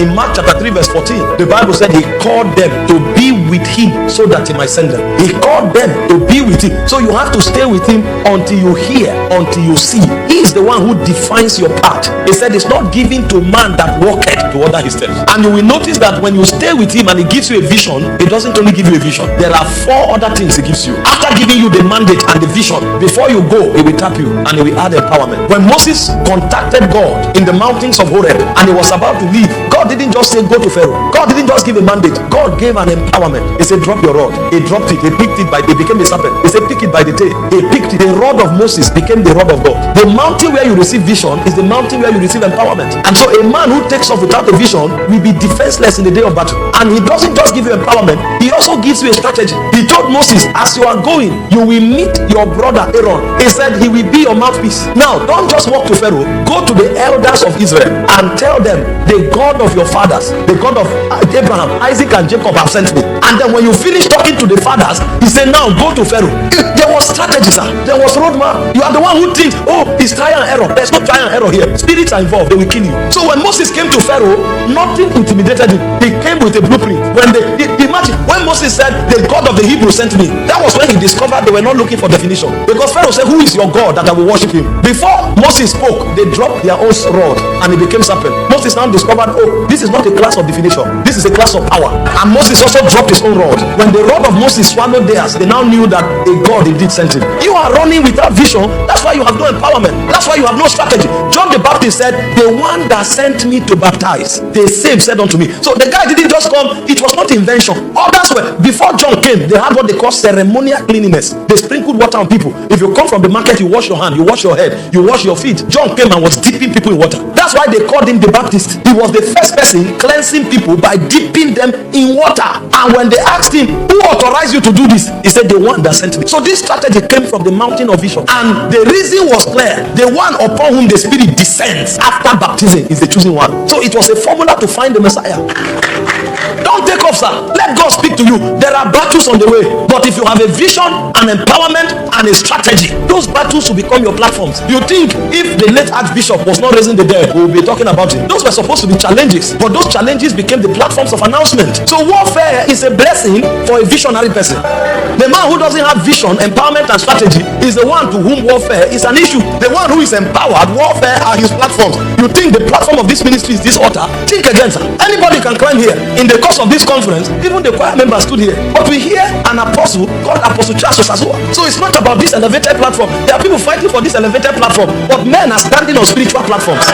in Mark chapter 3 verse 14, the Bible said he called them to be with him so that he might send them. He called them to be with him. So you have to stay with him until you hear, until you see. He is the one who defines your path. He said it's not given to man that walketh to order his steps. And you will notice that when you stay with him and he gives you a vision, he doesn't only give you a vision. There are 4 other things he gives you. After giving you the mandate and the vision, before you go, he will tap you and he will add empowerment. When Moses contacted God in the mountains of Horeb and he was about to leave, God didn't just say go to Pharaoh. God didn't just give a mandate. God gave an empowerment. He said drop your rod. He dropped it. He picked it it became a serpent. He said pick it by the tail. He picked it. The rod of Moses became the rod of God. The mountain where you receive vision is the mountain where you receive empowerment. And so a man who takes off without a vision will be defenseless in the day of battle. And he doesn't just give you empowerment, he also gives you a strategy. He told Moses, as you are going, you will meet your brother Aaron. He said he will be your mouthpiece. Now don't just walk to Pharaoh, go to the elders of Israel and tell them the God of your fathers, the God of Abraham, Isaac and Jacob have sent me. And then when you finish talking to the fathers, he said now go to Pharaoh. There was strategy, sir. There was roadmap. You are the one who thinks, oh, it's trial and error. There's no trial and error here. Spirits are involved, they will kill you. So when Moses came to Pharaoh, nothing intimidated him. He came with a blueprint. When imagine when Moses said the God of the Hebrews sent me, that was when he discovered they were not looking for definition. Because Pharaoh said, who is your God that I will worship him? Before Moses spoke, they dropped their own rod and it became serpent. Moses now discovered, oh, this is not a class of definition, this is a class of power. And Moses also dropped his own rod. When the rod of Moses swallowed theirs, they now knew that a God indeed sent him. You are running without vision. That's why you have no empowerment. That's why you have no strategy. John the Baptist said, the one that sent me to baptize, the same said unto me. So the guy didn't just come. It was not invention. Others were, before John came, they had what they call ceremonial cleanliness. They sprinkled water on people. If you come from the market, you wash your hand, you wash your head, you wash your feet. John came and was dipping people in water. That's why they called him the Baptist. He was the first person cleansing people by dipping them in water. And when they asked him, who authorized you to do this? He said, the one that sent me. So this strategy came from the mountain of vision. And the reason was clear. The one upon whom the Spirit descends after baptism is the chosen one. So it was a formula to find the Messiah. Don't take off, sir. Let God speak to you. There are battles on the way. But if you have a vision, an empowerment, and a strategy, those battles will become your platforms. You think if the late Archbishop was not raising the dead, we will be talking about it. Those were supposed to be challenges, but those challenges became the platforms of announcement. So warfare is a blessing for a visionary person. The man who doesn't have vision, empowerment, and strategy is the one to whom warfare is an issue. The one who is empowered, warfare are his platforms. You think the platform of this ministry is this altar? Think again, sir. Anybody can climb here. In the course of this conference, even the choir members stood here. But we hear an apostle called Apostle Charles Osazua. So it's not about this elevated platform. There are people fighting for this elevated platform, but men are standing on spiritual platforms.